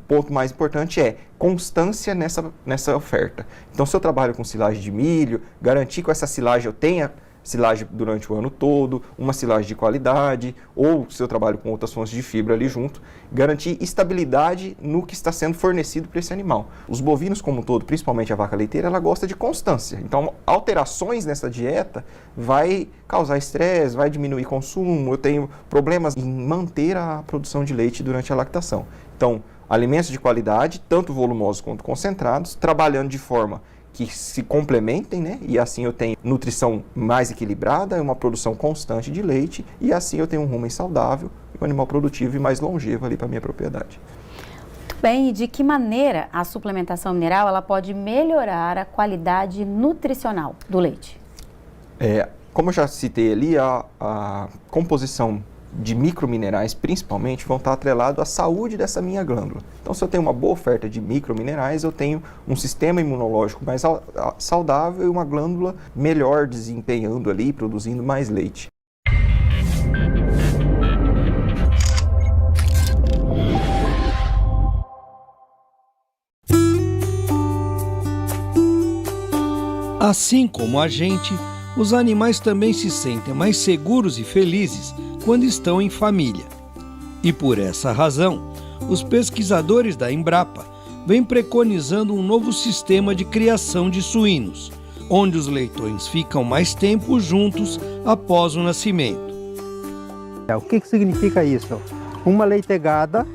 ponto mais importante é constância nessa oferta. Então, se eu trabalho com silagem de milho, garantir que essa silagem eu tenha silagem durante o ano todo, uma silagem de qualidade, ou se eu trabalho com outras fontes de fibra ali junto, garantir estabilidade no que está sendo fornecido para esse animal. Os bovinos como um todo, principalmente a vaca leiteira, ela gosta de constância. Então, alterações nessa dieta vai causar estresse, vai diminuir consumo, eu tenho problemas em manter a produção de leite durante a lactação. Então, alimentos de qualidade, tanto volumosos quanto concentrados, trabalhando de forma que se complementem, né? E assim eu tenho nutrição mais equilibrada, uma produção constante de leite, e assim eu tenho um rumen saudável, um animal produtivo e mais longevo ali para a minha propriedade. Muito bem, e de que maneira a suplementação mineral ela pode melhorar a qualidade nutricional do leite? Como eu já citei ali, a composição de microminerais, principalmente, vão estar atrelados à saúde dessa minha glândula. Então, se eu tenho uma boa oferta de microminerais, eu tenho um sistema imunológico mais saudável e uma glândula melhor desempenhando ali, produzindo mais leite. Assim como a gente, os animais também se sentem mais seguros e felizes quando estão em família. E por essa razão, os pesquisadores da Embrapa vêm preconizando um novo sistema de criação de suínos, onde os leitões ficam mais tempo juntos após o nascimento. O que significa isso? Uma leitegada,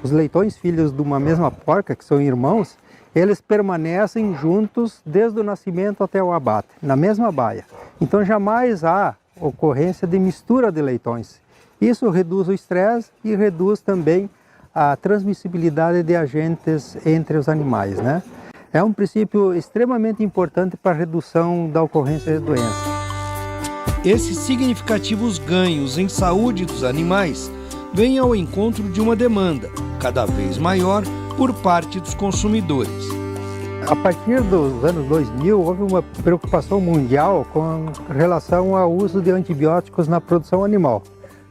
os leitões filhos de uma mesma porca, que são irmãos, eles permanecem juntos desde o nascimento até o abate, na mesma baia. Então jamais há ocorrência de mistura de leitões. Isso reduz o estresse e reduz também a transmissibilidade de agentes entre os animais, né? É um princípio extremamente importante para a redução da ocorrência de doenças. Esses significativos ganhos em saúde dos animais vêm ao encontro de uma demanda cada vez maior por parte dos consumidores. A partir dos anos 2000, houve uma preocupação mundial com relação ao uso de antibióticos na produção animal.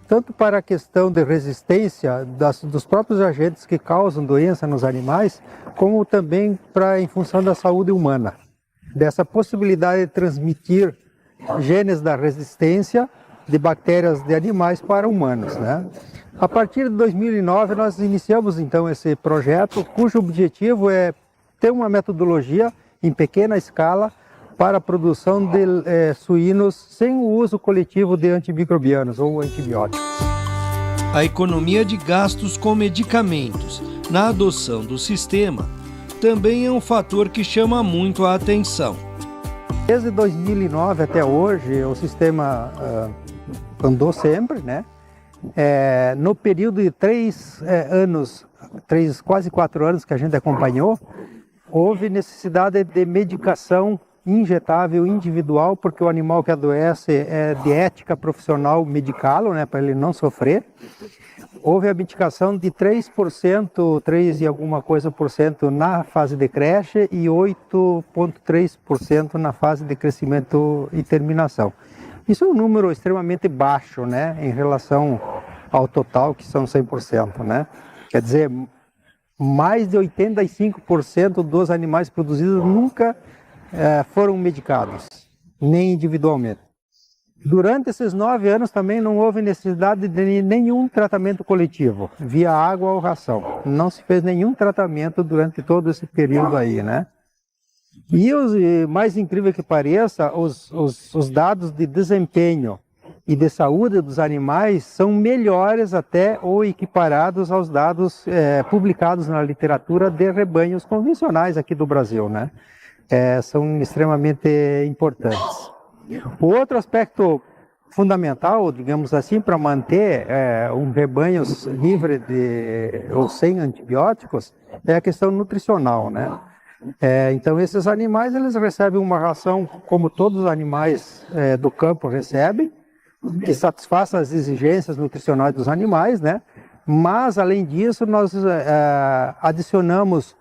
Tanto para a questão de resistência dos próprios agentes que causam doença nos animais, como também em função da saúde humana. Dessa possibilidade de transmitir genes da resistência de bactérias de animais para humanos, né? A partir de 2009, nós iniciamos então esse projeto, cujo objetivo é ter uma metodologia em pequena escala para a produção de suínos sem o uso coletivo de antimicrobianos ou antibióticos. A economia de gastos com medicamentos na adoção do sistema também é um fator que chama muito a atenção. Desde 2009 até hoje, o sistema andou sempre, né? No período de 3 anos, quase 4 anos que a gente acompanhou, houve necessidade de medicação injetável individual, porque o animal que adoece é de ética profissional medicá-lo, né, para ele não sofrer. Houve a medicação de 3%, 3 e alguma coisa por cento na fase de creche e 8,3% na fase de crescimento e terminação. Isso é um número extremamente baixo, né, em relação ao total, que são 100%, né? Quer dizer, mais de 85% dos animais produzidos nunca foram medicados, nem individualmente. Durante esses 9 anos também não houve necessidade de nenhum tratamento coletivo, via água ou ração. Não se fez nenhum tratamento durante todo esse período aí, né? E mais incrível que pareça, os dados de desempenho e de saúde dos animais são melhores até ou equiparados aos dados publicados na literatura de rebanhos convencionais aqui do Brasil, né? São extremamente importantes. O outro aspecto fundamental, digamos assim, para manter um rebanho livre ou sem antibióticos é a questão nutricional, né? Então esses animais eles recebem uma ração como todos os animais do campo recebem, que satisfaça as exigências nutricionais dos animais, né? Mas além disso nós adicionamos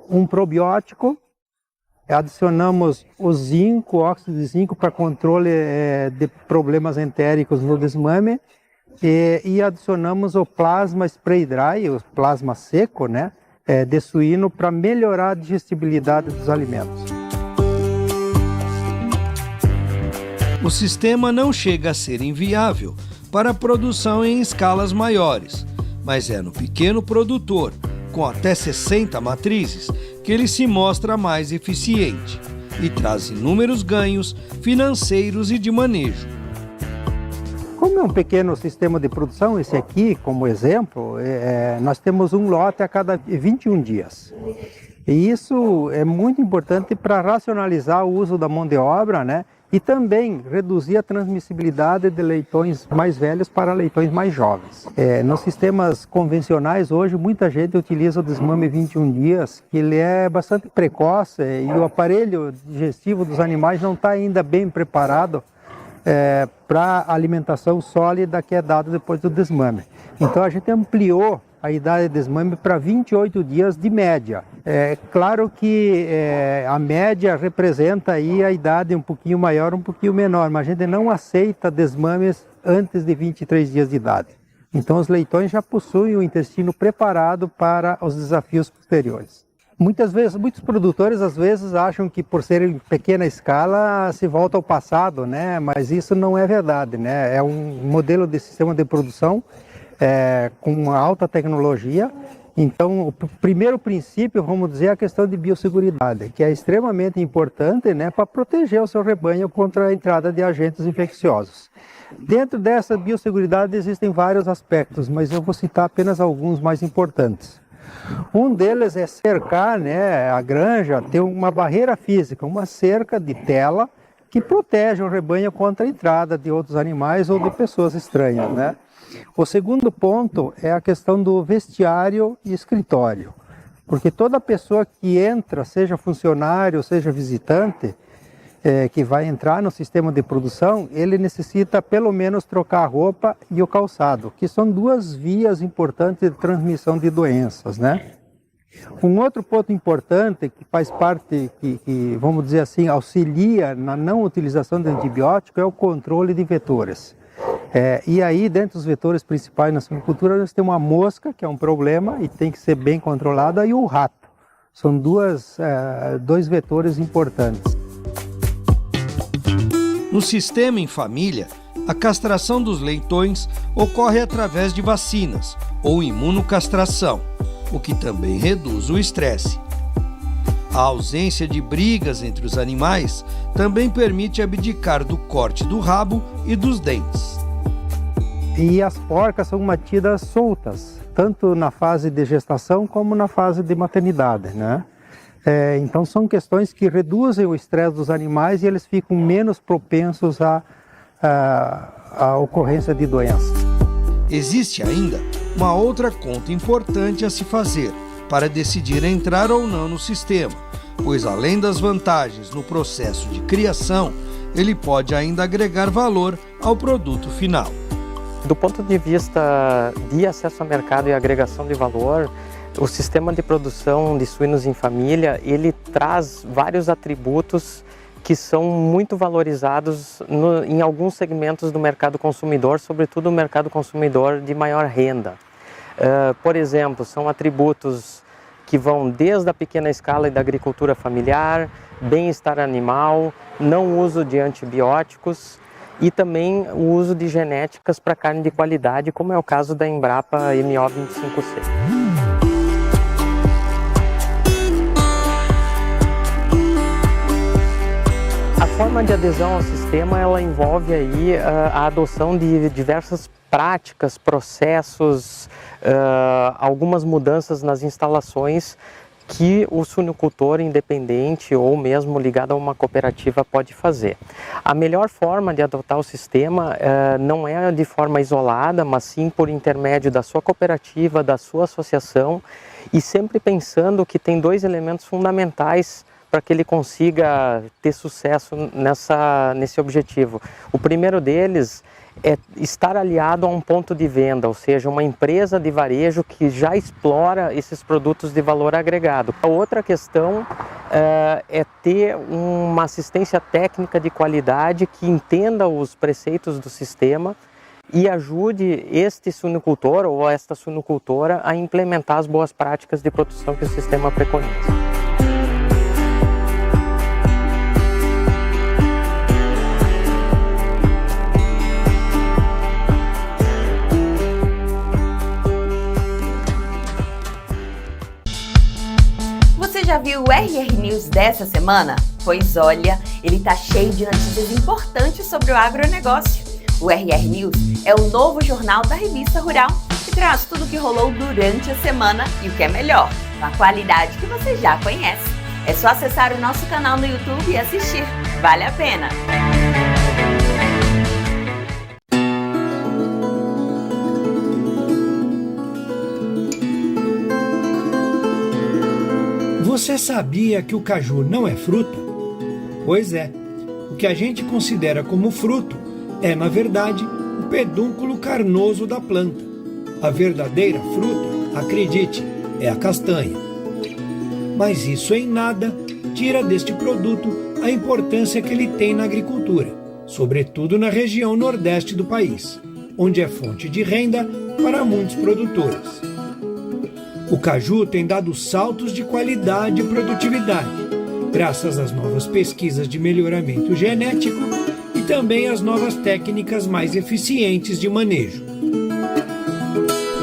um probiótico, adicionamos o zinco, óxido de zinco para controle de problemas entéricos no desmame e adicionamos o plasma spray dry, o plasma seco, né, de suíno para melhorar a digestibilidade dos alimentos. O sistema não chega a ser inviável para a produção em escalas maiores, mas é no pequeno produtor, com até 60 matrizes, que ele se mostra mais eficiente e traz inúmeros ganhos financeiros e de manejo. Como é um pequeno sistema de produção, esse aqui, como exemplo, nós temos um lote a cada 21 dias. E isso é muito importante para racionalizar o uso da mão de obra, né? E também reduzir a transmissibilidade de leitões mais velhos para leitões mais jovens. Nos sistemas convencionais, hoje, muita gente utiliza o desmame 21 dias, que ele é bastante precoce e o aparelho digestivo dos animais não está ainda bem preparado para a alimentação sólida que é dada depois do desmame. Então a gente ampliou a idade de desmame para 28 dias de média. É claro que a média representa aí a idade um pouquinho maior, um pouquinho menor, mas a gente não aceita desmames antes de 23 dias de idade. Então os leitões já possuem o intestino preparado para os desafios posteriores. Muitos produtores às vezes acham que por ser em pequena escala se volta ao passado, né? Mas isso não é verdade, né? É um modelo de sistema de produção com uma alta tecnologia. Então, o primeiro princípio, vamos dizer, é a questão de biosseguridade, que é extremamente importante, né, para proteger o seu rebanho contra a entrada de agentes infecciosos. Dentro dessa biosseguridade existem vários aspectos, mas eu vou citar apenas alguns mais importantes. Um deles é cercar, né, a granja, ter uma barreira física, uma cerca de tela que protege o rebanho contra a entrada de outros animais ou de pessoas estranhas, né? O segundo ponto é a questão do vestiário e escritório, porque toda pessoa que entra, seja funcionário, seja visitante, que vai entrar no sistema de produção, ele necessita pelo menos trocar a roupa e o calçado, que são duas vias importantes de transmissão de doenças, né? Um outro ponto importante que faz parte, que vamos dizer assim, auxilia na não utilização de antibiótico é o controle de vetores. E aí, dentro dos vetores principais na suinocultura, nós temos a mosca, que é um problema e tem que ser bem controlada, e o rato. São dois vetores importantes. No sistema em família, a castração dos leitões ocorre através de vacinas ou imunocastração, o que também reduz o estresse. A ausência de brigas entre os animais também permite abdicar do corte do rabo e dos dentes. E as porcas são mantidas soltas, tanto na fase de gestação como na fase de maternidade, né? Então são questões que reduzem o estresse dos animais e eles ficam menos propensos à ocorrência de doenças. Existe ainda uma outra conta importante a se fazer para decidir entrar ou não no sistema, pois além das vantagens no processo de criação, ele pode ainda agregar valor ao produto final. Do ponto de vista de acesso ao mercado e agregação de valor, o sistema de produção de suínos em família, ele traz vários atributos que são muito valorizados em alguns segmentos do mercado consumidor, sobretudo o mercado consumidor de maior renda. Por exemplo, são atributos que vão desde a pequena escala e da agricultura familiar, bem-estar animal, não uso de antibióticos e também o uso de genéticas para carne de qualidade, como é o caso da Embrapa MO25C. A forma de adesão ao sistema, ela envolve aí a adoção de diversas práticas, processos, algumas mudanças nas instalações que o suinocultor independente ou mesmo ligado a uma cooperativa pode fazer. A melhor forma de adotar o sistema não é de forma isolada, mas sim por intermédio da sua cooperativa, da sua associação e sempre pensando que tem dois elementos fundamentais para que ele consiga ter sucesso nesse objetivo. O primeiro deles é estar aliado a um ponto de venda, ou seja, uma empresa de varejo que já explora esses produtos de valor agregado. A outra questão é ter uma assistência técnica de qualidade que entenda os preceitos do sistema e ajude este suinocultor ou esta suinocultora a implementar as boas práticas de produção que o sistema preconiza. Você já viu o RR News dessa semana? Pois olha, ele tá cheio de notícias importantes sobre o agronegócio. O RR News é o novo jornal da Revista Rural, que traz tudo o que rolou durante a semana e o que é melhor, com a qualidade que você já conhece. É só acessar o nosso canal no YouTube e assistir. Vale a pena! Você sabia que o caju não é fruta? Pois é, o que a gente considera como fruto é, na verdade, o pedúnculo carnoso da planta. A verdadeira fruta, acredite, é a castanha. Mas isso em nada tira deste produto a importância que ele tem na agricultura, sobretudo na região nordeste do país, onde é fonte de renda para muitos produtores. O caju tem dado saltos de qualidade e produtividade, graças às novas pesquisas de melhoramento genético e também às novas técnicas mais eficientes de manejo.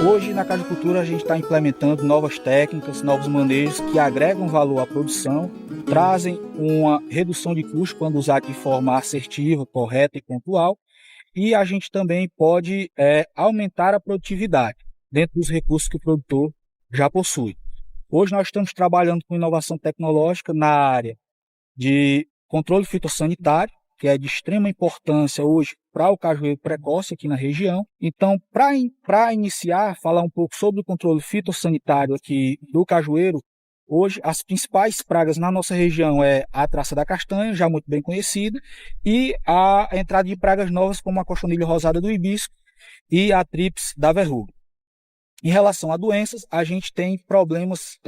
Hoje, na cajucultura, a gente está implementando novas técnicas, novos manejos que agregam valor à produção, trazem uma redução de custo quando usado de forma assertiva, correta e pontual, e a gente também pode aumentar a produtividade dentro dos recursos que o produtor já possui. Hoje nós estamos trabalhando com inovação tecnológica na área de controle fitossanitário, que é de extrema importância hoje para o cajueiro precoce aqui na região. Então, para iniciar, falar um pouco sobre o controle fitossanitário aqui do cajueiro, hoje as principais pragas na nossa região é a traça da castanha, já muito bem conhecida, e a entrada de pragas novas como a cochonilha rosada do hibisco e a tríplice da verruga. Em relação a doenças, a gente tem problemas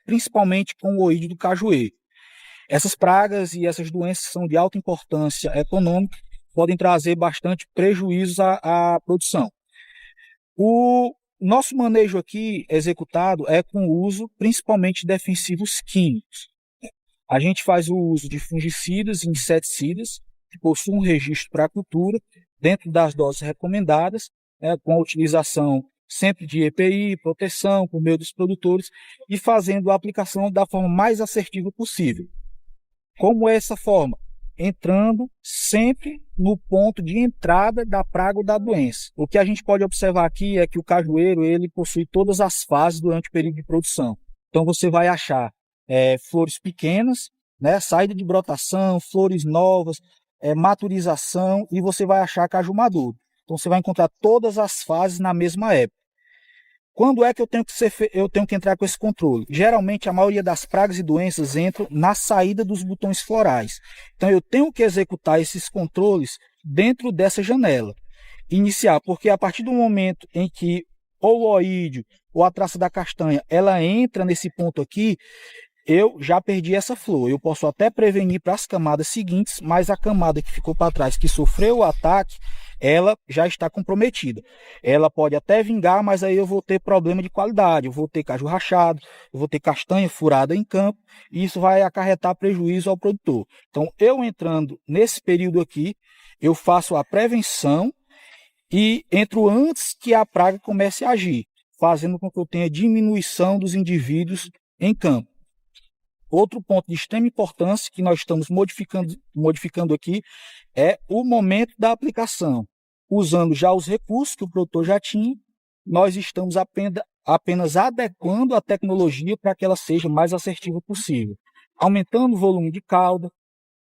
principalmente com o oídio do cajueiro. Essas pragas e essas doenças são de alta importância econômica, podem trazer bastante prejuízos à produção. O nosso manejo aqui executado é com o uso principalmente de defensivos químicos. A gente faz o uso de fungicidas e inseticidas, que possuem um registro para a cultura, dentro das doses recomendadas, com a utilização sempre de EPI, proteção por meio dos produtores e fazendo a aplicação da forma mais assertiva possível. Como é essa forma? Entrando sempre no ponto de entrada da praga ou da doença. O que a gente pode observar aqui é que o cajueiro ele possui todas as fases durante o período de produção. Então você vai achar flores pequenas, saída de brotação, flores novas, maturização e você vai achar caju maduro. Então você vai encontrar todas as fases na mesma época. Quando é que eu tenho que entrar com esse controle? Geralmente a maioria das pragas e doenças entram na saída dos botões florais. Então eu tenho que executar esses controles dentro dessa janela. Iniciar, porque a partir do momento em que ou o oídio ou a traça da castanha ela entra nesse ponto aqui, eu já perdi essa flor. Eu posso até prevenir para as camadas seguintes, mas a camada que ficou para trás, que sofreu o ataque, ela já está comprometida. Ela pode até vingar, mas aí eu vou ter problema de qualidade, eu vou ter caju rachado, eu vou ter castanha furada em campo, e isso vai acarretar prejuízo ao produtor. Então, eu entrando nesse período aqui, eu faço a prevenção e entro antes que a praga comece a agir, fazendo com que eu tenha diminuição dos indivíduos em campo. Outro ponto de extrema importância que nós estamos modificando aqui é o momento da aplicação. Usando já os recursos que o produtor já tinha, nós estamos apenas adequando a tecnologia para que ela seja mais assertiva possível. Aumentando o volume de cauda,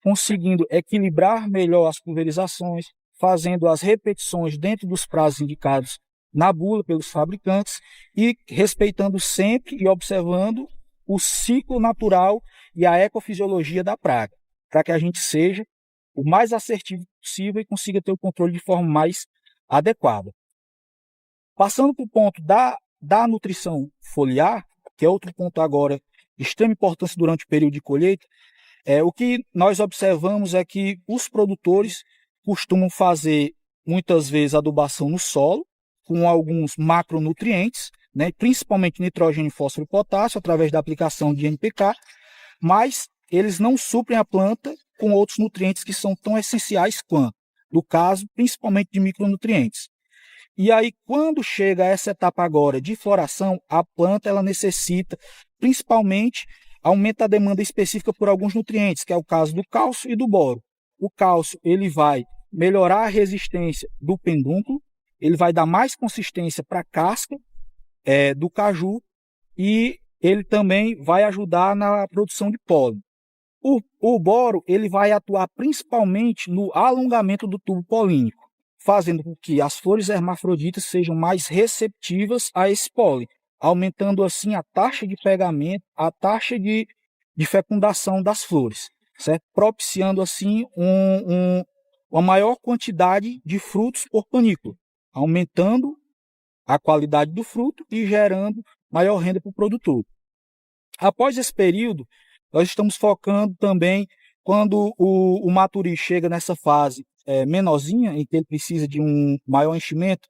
conseguindo equilibrar melhor as pulverizações, fazendo as repetições dentro dos prazos indicados na bula pelos fabricantes e respeitando sempre e observando o ciclo natural e a ecofisiologia da praga, para que a gente seja o mais assertivo possível e consiga ter o controle de forma mais adequada. Passando para o ponto da nutrição foliar, que é outro ponto agora de extrema importância durante o período de colheita, o que nós observamos é que os produtores costumam fazer muitas vezes adubação no solo, com alguns macronutrientes, né, principalmente nitrogênio, fósforo e potássio, através da aplicação de NPK, mas eles não suprem a planta com outros nutrientes que são tão essenciais quanto, no caso, principalmente de micronutrientes. E aí, quando chega essa etapa agora de floração, a planta ela necessita, principalmente, aumenta a demanda específica por alguns nutrientes, que é o caso do cálcio e do boro. O cálcio ele vai melhorar a resistência do pedúnculo, ele vai dar mais consistência para a casca do caju e ele também vai ajudar na produção de pólen. O boro ele vai atuar principalmente no alongamento do tubo polínico, fazendo com que as flores hermafroditas sejam mais receptivas a esse pólen, aumentando assim a taxa de pegamento, a taxa de fecundação das flores, certo? Propiciando assim uma maior quantidade de frutos por panícula, aumentando a qualidade do fruto e gerando maior renda para o produtor. Após esse período, nós estamos focando também quando o maturi chega nessa fase menorzinha, em que ele precisa de um maior enchimento,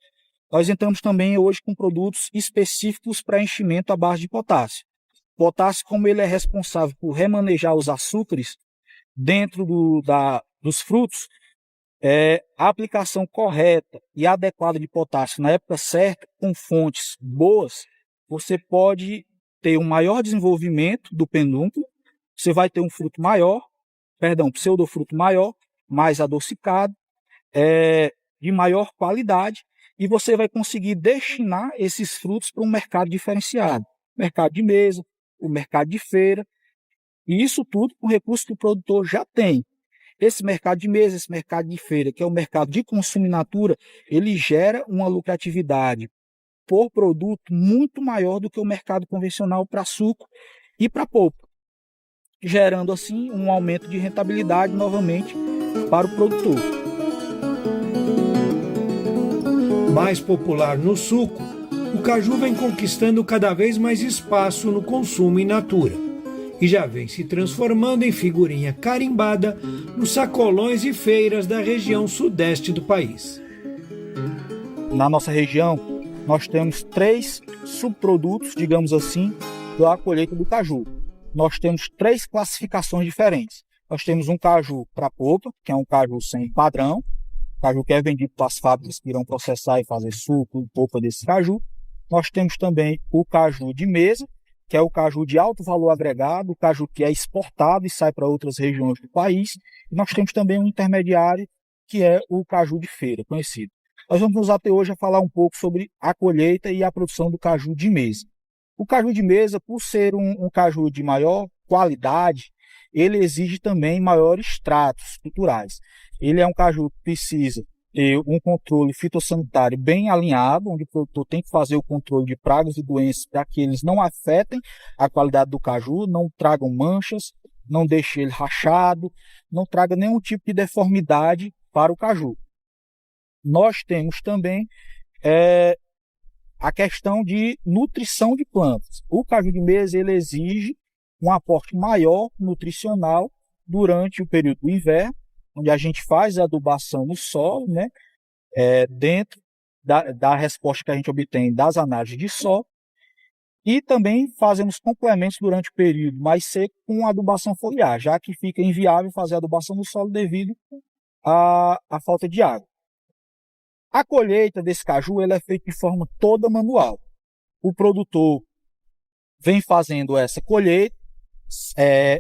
nós entramos também hoje com produtos específicos para enchimento à base de potássio. Potássio, como ele é responsável por remanejar os açúcares dentro dos frutos, a aplicação correta e adequada de potássio na época certa, com fontes boas, você pode ter um maior desenvolvimento do pedúnculo, você vai ter um fruto maior, pseudofruto maior, mais adocicado, de maior qualidade, e você vai conseguir destinar esses frutos para um mercado diferenciado, mercado de mesa, o mercado de feira, e isso tudo com recursos que o produtor já tem. Esse mercado de mesa, esse mercado de feira, que é o mercado de consumo in natura, ele gera uma lucratividade por produto muito maior do que o mercado convencional para suco e para polpa, gerando assim um aumento de rentabilidade novamente para o produtor. Mais popular no suco, o caju vem conquistando cada vez mais espaço no consumo in natura e já vem se transformando em figurinha carimbada nos sacolões e feiras da região sudeste do país. Na nossa região, nós temos 3 subprodutos, digamos assim, da colheita do caju. Nós temos 3 classificações diferentes. Nós temos um caju para polpa, que é um caju sem padrão, caju que é vendido para as fábricas que irão processar e fazer suco, polpa desse caju. Nós temos também o caju de mesa, que é o caju de alto valor agregado, o caju que é exportado e sai para outras regiões do país. E nós temos também um intermediário, que é o caju de feira, conhecido. Nós vamos nos ater hoje a falar um pouco sobre a colheita e a produção do caju de mesa. O caju de mesa, por ser um caju de maior qualidade, ele exige também maiores tratos culturais. Ele é um caju que precisa ter um controle fitossanitário bem alinhado, onde o produtor tem que fazer o controle de pragas e doenças para que eles não afetem a qualidade do caju, não tragam manchas, não deixem ele rachado, não traga nenhum tipo de deformidade para o caju. Nós temos também a questão de nutrição de plantas. O caju de mesa ele exige um aporte maior nutricional durante o período do inverno, onde a gente faz a adubação no solo, né, dentro da resposta que a gente obtém das análises de solo, e também fazemos complementos durante o período mais seco com adubação foliar, já que fica inviável fazer adubação no solo devido à falta de água. A colheita desse caju ela é feita de forma toda manual. O produtor vem fazendo essa colheita,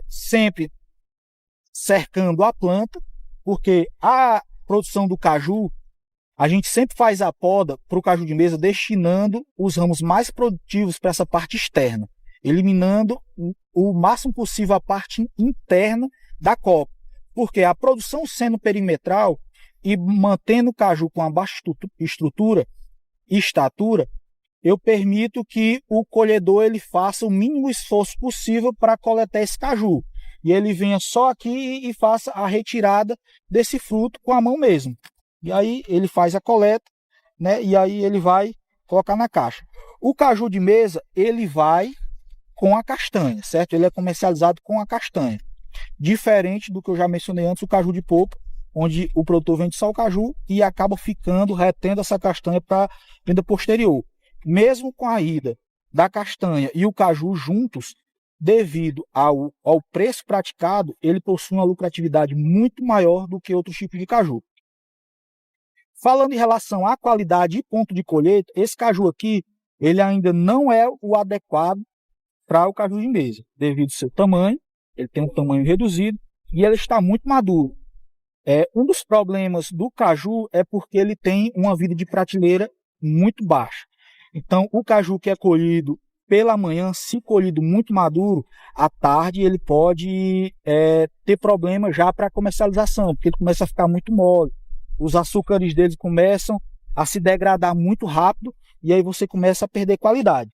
sempre cercando a planta, porque a produção do caju, a gente sempre faz a poda para o caju de mesa destinando os ramos mais produtivos para essa parte externa, eliminando o máximo possível a parte interna da copa, porque a produção sendo perimetral e mantendo o caju com a baixa estrutura, estatura, eu permito que o colhedor ele faça o mínimo esforço possível para coletar esse caju. E ele venha só aqui e faça a retirada desse fruto com a mão mesmo. E aí ele faz a coleta, né? E aí ele vai colocar na caixa. O caju de mesa, ele vai com a castanha, certo? Ele é comercializado com a castanha. Diferente do que eu já mencionei antes, o caju de polpa, onde o produtor vende só o caju e acaba retendo essa castanha para venda posterior. Mesmo com a ida da castanha e o caju juntos, devido ao preço praticado, ele possui uma lucratividade muito maior do que outros tipos de caju. Falando em relação à qualidade e ponto de colheita, esse caju aqui, ele ainda não é o adequado para o caju de mesa, devido ao seu tamanho, ele tem um tamanho reduzido e ele está muito maduro. Um dos problemas do caju é porque ele tem uma vida de prateleira muito baixa. Então, o caju que é colhido pela manhã, se colhido muito maduro, à tarde ele pode ter problema já para a comercialização, porque ele começa a ficar muito mole. Os açúcares deles começam a se degradar muito rápido e aí você começa a perder qualidade.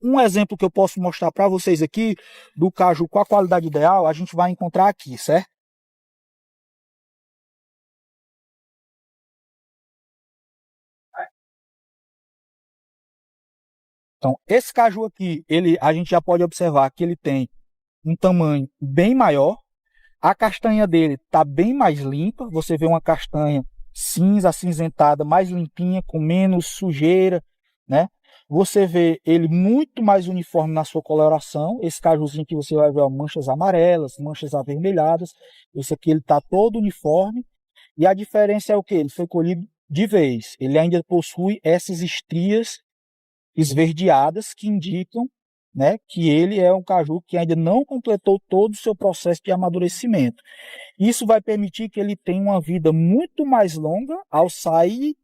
Um exemplo que eu posso mostrar para vocês aqui do caju com a qualidade ideal, a gente vai encontrar aqui, certo? Então, esse caju aqui, a gente já pode observar que ele tem um tamanho bem maior. A castanha dele está bem mais limpa. Você vê uma castanha cinza, acinzentada, mais limpinha, com menos sujeira, né? Você vê ele muito mais uniforme na sua coloração. Esse cajuzinho que você vai ver, ó, manchas amarelas, manchas avermelhadas. Esse aqui ele está todo uniforme. E a diferença é o que? Ele foi colhido de vez. Ele ainda possui essas estrias esverdeadas que indicam, né, que ele é um caju que ainda não completou todo o seu processo de amadurecimento. Isso vai permitir que ele tenha uma vida muito mais longa ao sair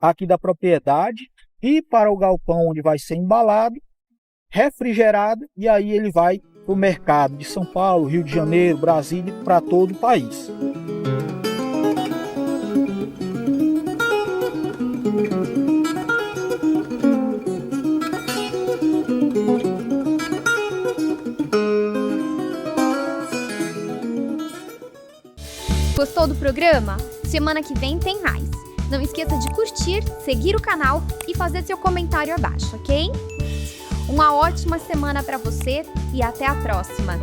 aqui da propriedade e para o galpão onde vai ser embalado, refrigerado, e aí ele vai para o mercado de São Paulo, Rio de Janeiro, Brasília, para todo o país. Gostou do programa? Semana que vem tem mais. Não esqueça de curtir, seguir o canal e fazer seu comentário abaixo, ok? Uma ótima semana para você e até a próxima!